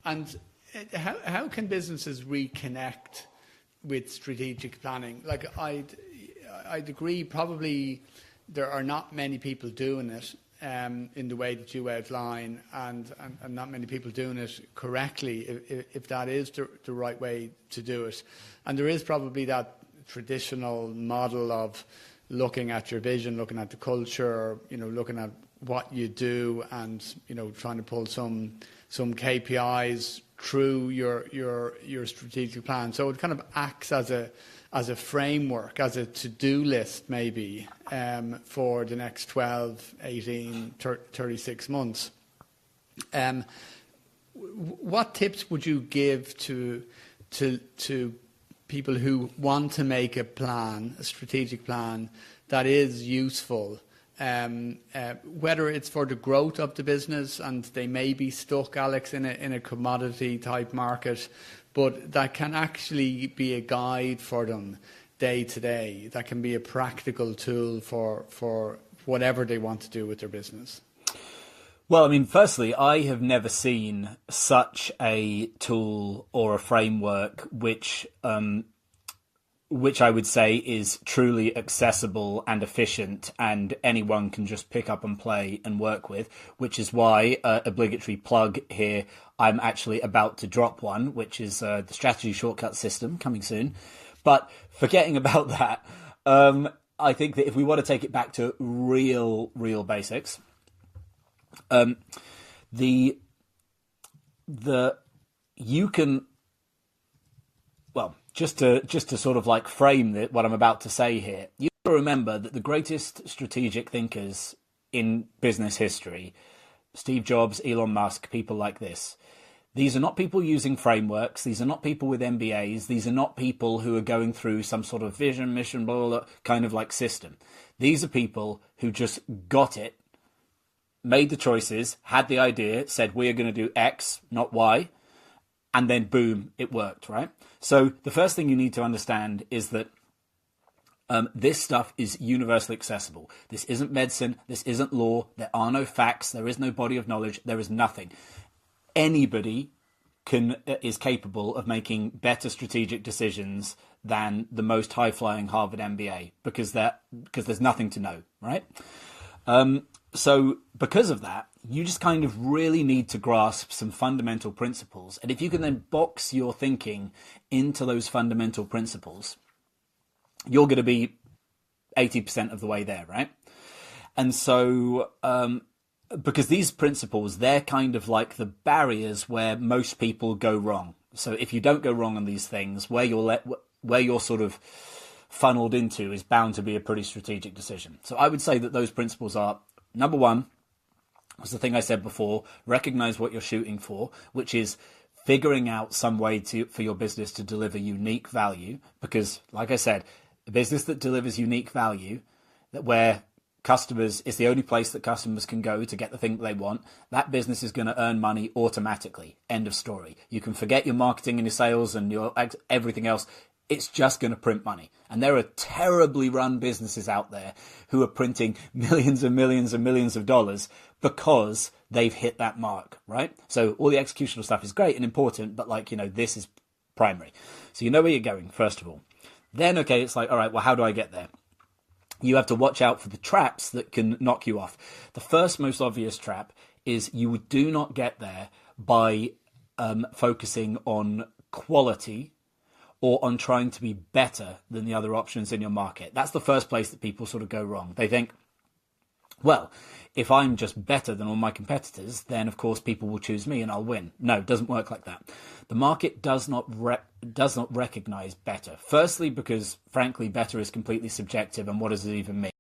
And how can businesses reconnect with strategic planning? Like I'd agree, probably there are not many people doing it in the way that you outline, and not many people doing it correctly, if that is the right way to do it. And there is probably that traditional model of looking at your vision, looking at the culture, looking at what you do, and trying to pull some KPIs through your strategic plan. So it kind of acts as a framework, as a to-do list maybe, for the next 12, 18, 36 months. What tips would you give to people who want to make a plan, a strategic plan that is useful, whether it's for the growth of the business and they may be stuck, Alex, in a commodity type market, but that can actually be a guide for them day to day, that can be a practical tool for whatever they want to do with their business? Well, I mean, firstly, I have never seen such a tool or a framework which I would say is truly accessible and efficient, and anyone can just pick up and play and work with, which is why, obligatory plug here, I'm actually about to drop one, which is the strategy shortcut system, coming soon. But forgetting about that, I think that if we want to take it back to real basics, you can, well, just to sort of like frame what I'm about to say here, you have to remember that the greatest strategic thinkers in business history, Steve Jobs, Elon Musk, people like this, these are not people using frameworks. These are not people with MBAs. These are not people who are going through some sort of vision, mission, blah, blah, blah, kind of like system. These are people who just got it, made the choices, had the idea, said, we are going to do X, not Y, and then boom, it worked, right? So the first thing you need to understand is that this stuff is universally accessible. This isn't medicine. This isn't law. There are no facts. There is no body of knowledge. There is nothing. Anybody is capable of making better strategic decisions than the most high-flying Harvard MBA because there's nothing to know, right? So because of that, you just kind of really need to grasp some fundamental principles. And if you can then box your thinking into those fundamental principles, you're going to be 80% of the way there, right? And so because these principles, they're kind of like the barriers where most people go wrong. So if you don't go wrong on these things, where you're sort of funneled into is bound to be a pretty strategic decision. So I would say that those principles are, number one, was the thing I said before, recognize what you're shooting for, which is figuring out some way for your business to deliver unique value. Because, like I said, a business that delivers unique value, where customers, it's the only place that customers can go to get the thing that they want, that business is going to earn money automatically. End of story. You can forget your marketing and your sales and your everything else. It's just going to print money. And there are terribly run businesses out there who are printing millions and millions and millions of dollars because they've hit that mark, right? So all the executional stuff is great and important, but this is primary. So you know where you're going, first of all. Then, okay, it's like, all right, well, how do I get there? You have to watch out for the traps that can knock you off. The first most obvious trap is you do not get there by focusing on quality or on trying to be better than the other options in your market. That's the first place that people sort of go wrong. They think, well, if I'm just better than all my competitors, then of course people will choose me and I'll win. No, it doesn't work like that. The market does not recognize better. Firstly, because frankly, better is completely subjective, and what does it even mean?